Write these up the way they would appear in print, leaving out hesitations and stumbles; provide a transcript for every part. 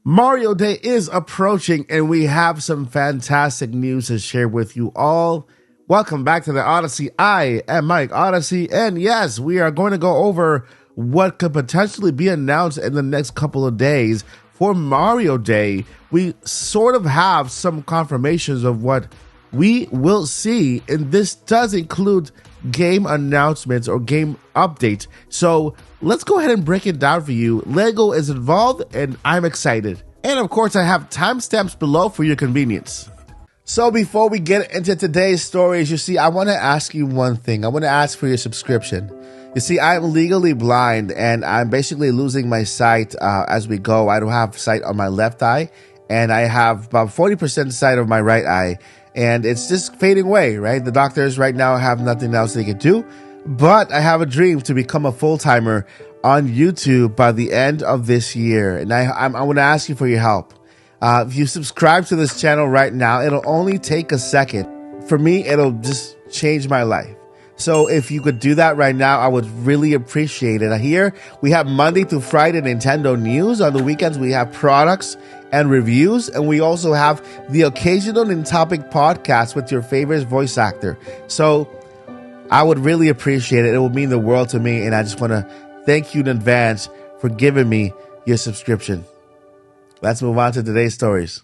Mario Day is approaching and we have some fantastic news to share with you all. Welcome back to the Odyssey. I am Mike Odyssey, and yes, we are going to go over what could potentially be announced in the next couple of days for Mario Day. We sort of have some confirmations of what we will see, and this does include game announcements or game updates. So let's go ahead and break it down for you. Lego is involved and I'm excited. And of course, I have timestamps below for your convenience. So before we get into today's stories, you see, I want to ask you one thing. I want to ask for your subscription. You see, I'm legally blind and I'm basically losing my sight as we go. I don't have sight on my left eye and I have about 40% sight of my right eye. And it's just fading away, right? The doctors right now have nothing else they can do. But I have a dream to become a full-timer on YouTube by the end of this year. And I want to ask you for your help. If you subscribe to this channel right now, it'll only take a second. For me, it'll just change my life. So if you could do that right now, I would really appreciate it. Here, we have Monday through Friday Nintendo news. On the weekends, we have products and reviews. And we also have the occasional in-topic podcast with your favorite voice actor. So I would really appreciate it. It would mean the world to me. And I just want to thank you in advance for giving me your subscription. Let's move on to today's stories.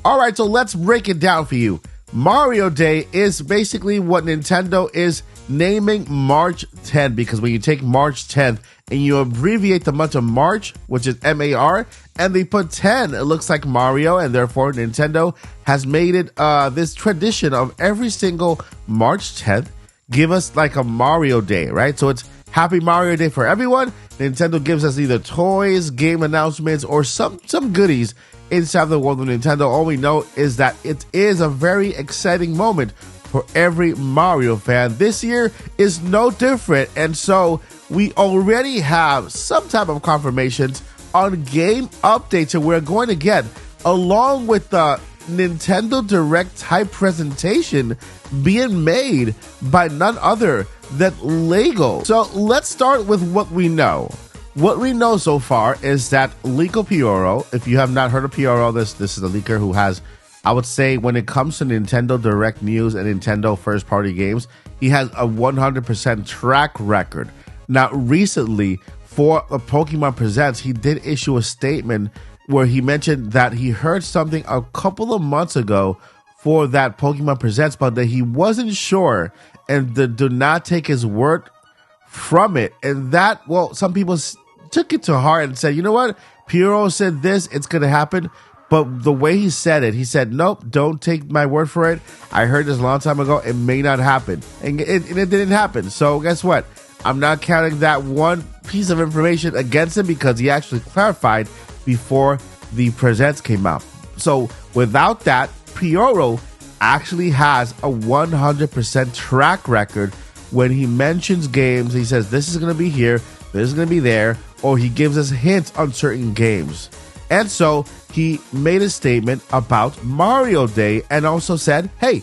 All right, so let's break it down for you. Mario Day is basically what Nintendo is naming March 10th, because when you take March 10th and you abbreviate the month of March, which is MAR, and they put 10, it looks like Mario, and therefore Nintendo has made it this tradition of every single March 10th give us like a Mario Day, right? So it's Happy Mario Day for everyone. Nintendo gives us either toys, game announcements, or some goodies inside the world of Nintendo. All we know is that it is a very exciting moment for every Mario fan. This year is no different, and so we already have some type of confirmations on game updates that we're going to get, along with the Nintendo Direct type presentation being made by none other than Lego. So let's start with what we know. What we know so far is that Lico Pioro, if you have not heard of Pioro, this is a leaker who has, I would say, when it comes to Nintendo Direct news and Nintendo first-party games, he has a 100% track record. Now, recently, for the Pokemon Presents, he did issue a statement where he mentioned that he heard something a couple of months ago for that Pokemon Presents, but that he wasn't sure and do not take his word from it. And that, well, some people took it to heart and said, you know what? Piero said this, it's going to happen. But the way he said it, he said, nope, don't take my word for it. I heard this a long time ago. It may not happen. And it didn't happen. So guess what? I'm not counting that one piece of information against him because he actually clarified before the presents came out. So without that, Pioro actually has a 100% track record. When he mentions games, he says this is going to be here, this is going to be there, or he gives us hints on certain games. And so he made a statement about Mario Day and also said, hey,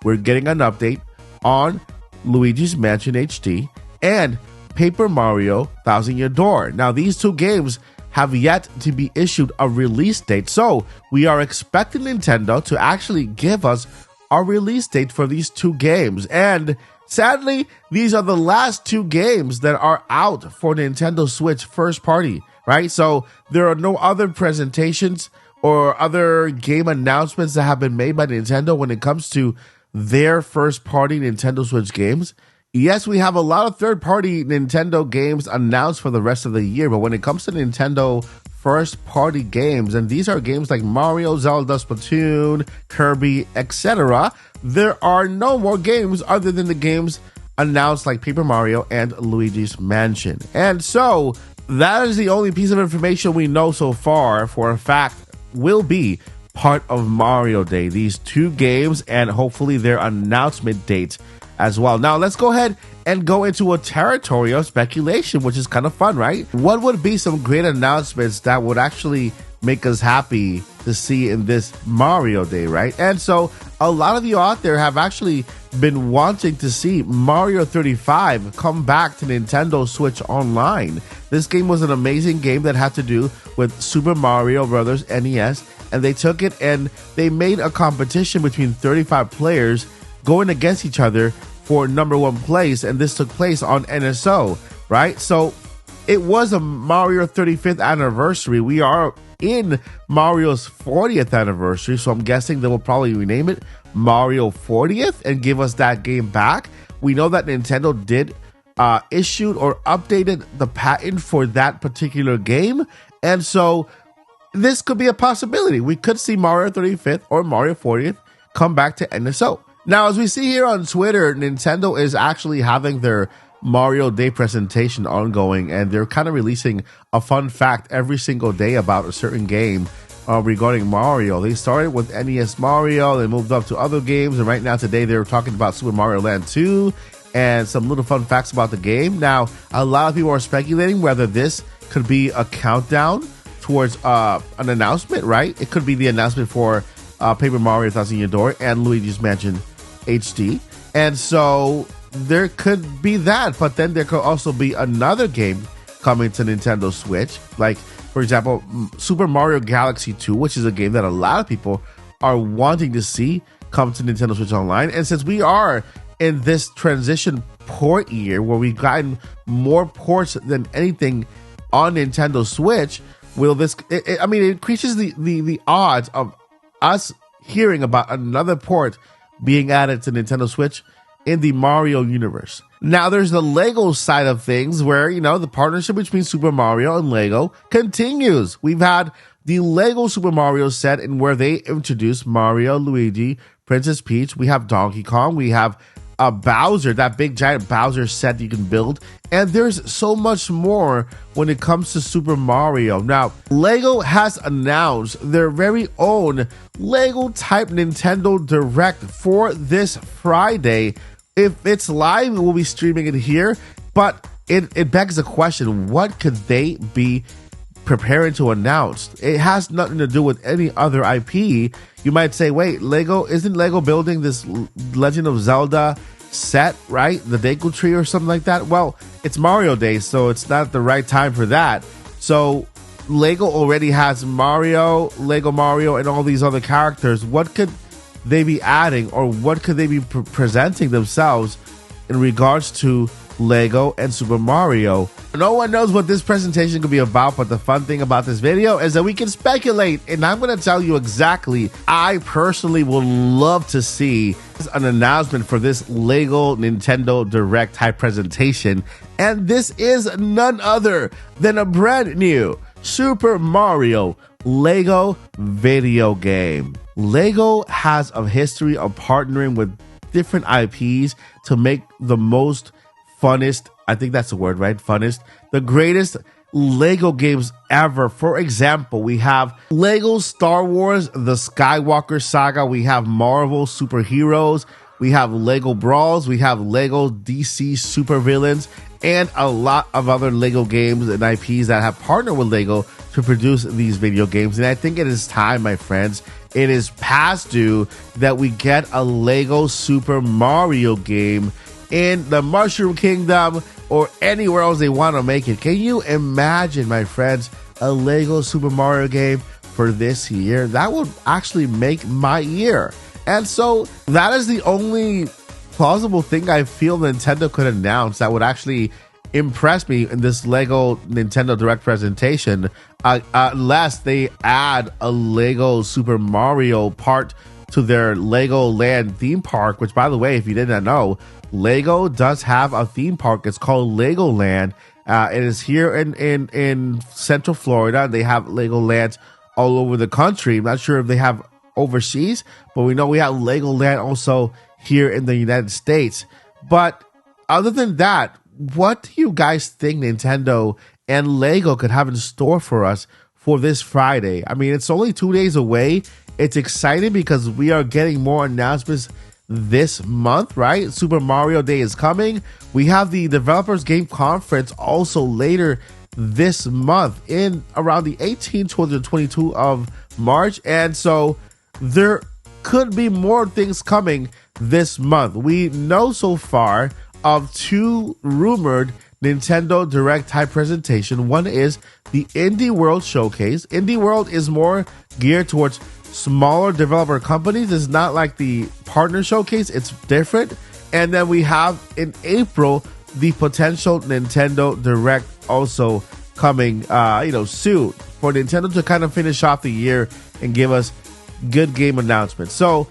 we're getting an update on Luigi's Mansion HD and Paper Mario Thousand Year Door. Now, these two games have yet to be issued a release date. So we are expecting Nintendo to actually give us a release date for these two games. And sadly, these are the last two games that are out for Nintendo Switch first party, right? So there are no other presentations or other game announcements that have been made by Nintendo when it comes to their first party Nintendo Switch games. Yes, we have a lot of third-party Nintendo games announced for the rest of the year, but when it comes to Nintendo first-party games, and these are games like Mario, Zelda, Splatoon, Kirby, etc., there are no more games other than the games announced like Paper Mario and Luigi's Mansion. And so that is the only piece of information we know so far for a fact will be part of Mario Day. These two games and hopefully their announcement dates as well. Now, let's go ahead and go into a territory of speculation, which is kind of fun, right? What would be some great announcements that would actually make us happy to see in this Mario Day, right? And so a lot of you out there have actually been wanting to see Mario 35 come back to Nintendo Switch Online. This game was an amazing game that had to do with Super Mario Brothers NES, and they took it and they made a competition between 35 players going against each other for number one place, and this took place on NSO, right? So it was a Mario 35th anniversary. We are in Mario's 40th anniversary, so I'm guessing they will probably rename it Mario 40th and give us that game back. We know that Nintendo did issued or updated the patent for that particular game, and so this could be a possibility. We could see Mario 35th or Mario 40th come back to NSO. Now, as we see here on Twitter, Nintendo is actually having their Mario Day presentation ongoing, and they're kind of releasing a fun fact every single day about a certain game regarding Mario. They started with NES Mario, they moved up to other games, and right now today they're talking about Super Mario Land 2 and some little fun facts about the game. Now, a lot of people are speculating whether this could be a countdown towards an announcement, right? It could be the announcement for Paper Mario Thousand Year Door and Luigi's Mansion HD. And so there could be that, but then there could also be another game coming to Nintendo Switch, like, for example, Super Mario Galaxy 2, which is a game that a lot of people are wanting to see come to Nintendo Switch Online. And since we are in this transition port year where we've gotten more ports than anything on Nintendo Switch, will this, it increases the odds of us hearing about another port being added to Nintendo Switch in the Mario universe. Now, there's the Lego side of things where, you know, the partnership between Super Mario and Lego continues. We've had the Lego Super Mario set in where they introduced Mario, Luigi, Princess Peach. We have Donkey Kong. We have Bowser, that big giant Bowser set you can build. And there's so much more when it comes to Super Mario. Now, Lego has announced their very own Lego type Nintendo Direct for this Friday. If it's live, we'll be streaming it here. But it begs the question, what could they be preparing to announce? It has nothing to do with any other IP. You might say, wait, isn't Lego building this Legend of Zelda set, right? The Deku Tree or something like that? Well, it's Mario Day, so it's not the right time for that. So Lego already has Mario, Lego Mario, and all these other characters. What could they be adding, or what could they be presenting themselves in regards to Lego and Super Mario? No one knows what this presentation could be about, but the fun thing about this video is that we can speculate, and I'm going to tell you exactly. I personally would love to see an announcement for this Lego Nintendo Direct type presentation, and this is none other than a brand new Super Mario Lego video game. Lego has a history of partnering with different IPs to make the most funnest, I think that's the word, right? Funnest, the greatest Lego games ever. For example, we have Lego Star Wars, the Skywalker Saga. We have Marvel Superheroes. We have Lego Brawls. We have Lego DC Supervillains, and a lot of other Lego games and IPs that have partnered with Lego to produce these video games. And I think it is time, my friends, it is past due that we get a Lego Super Mario game in the Mushroom Kingdom or anywhere else they want to make it. Can you imagine, my friends, a Lego Super Mario game for this year? That would actually make my year. And so that is the only plausible thing I feel Nintendo could announce that would actually impress me in this Lego Nintendo Direct presentation, unless they add a Lego Super Mario part to their Lego Land theme park, which, by the way, if you did not know, Lego does have a theme park. It's called Legoland. It is here in Central Florida. They have Legoland all over the country. I'm not sure if they have overseas, but we know we have Legoland also here in the United States. But other than that, what do you guys think Nintendo and Lego could have in store for us for this Friday? I mean, it's only 2 days away. It's exciting because we are getting more announcements this month, right? Super Mario Day is coming. We have the Developers Game Conference also later this month in around the 18th to the 22nd of March. And so there could be more things coming this month. We know so far of 2 rumored Nintendo Direct type presentation. One is the Indie World Showcase. Indie World is more geared towards smaller developer companies. It's not like the partner showcase. It's different. And then we have in April the potential Nintendo Direct also coming soon for Nintendo to kind of finish off the year and give us good game announcements. So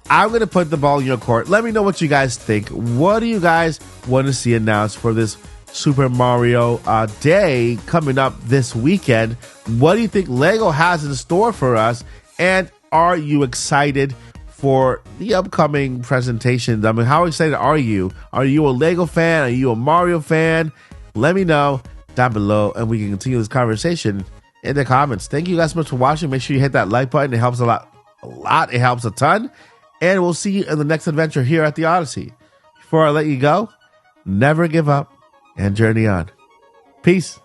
I'm going to put the ball in your court. Let me know what you guys think. What do you guys want to see announced for this Super Mario Day coming up this weekend? What do you think LEGO has in store for us? And are you excited for the upcoming presentations? I mean, how excited are you? Are you a LEGO fan? Are you a Mario fan? Let me know down below and we can continue this conversation in the comments. Thank you guys so much for watching. Make sure you hit that like button. It helps a lot. It helps a ton. And we'll see you in the next adventure here at the Odyssey. Before I let you go, never give up and journey on. Peace.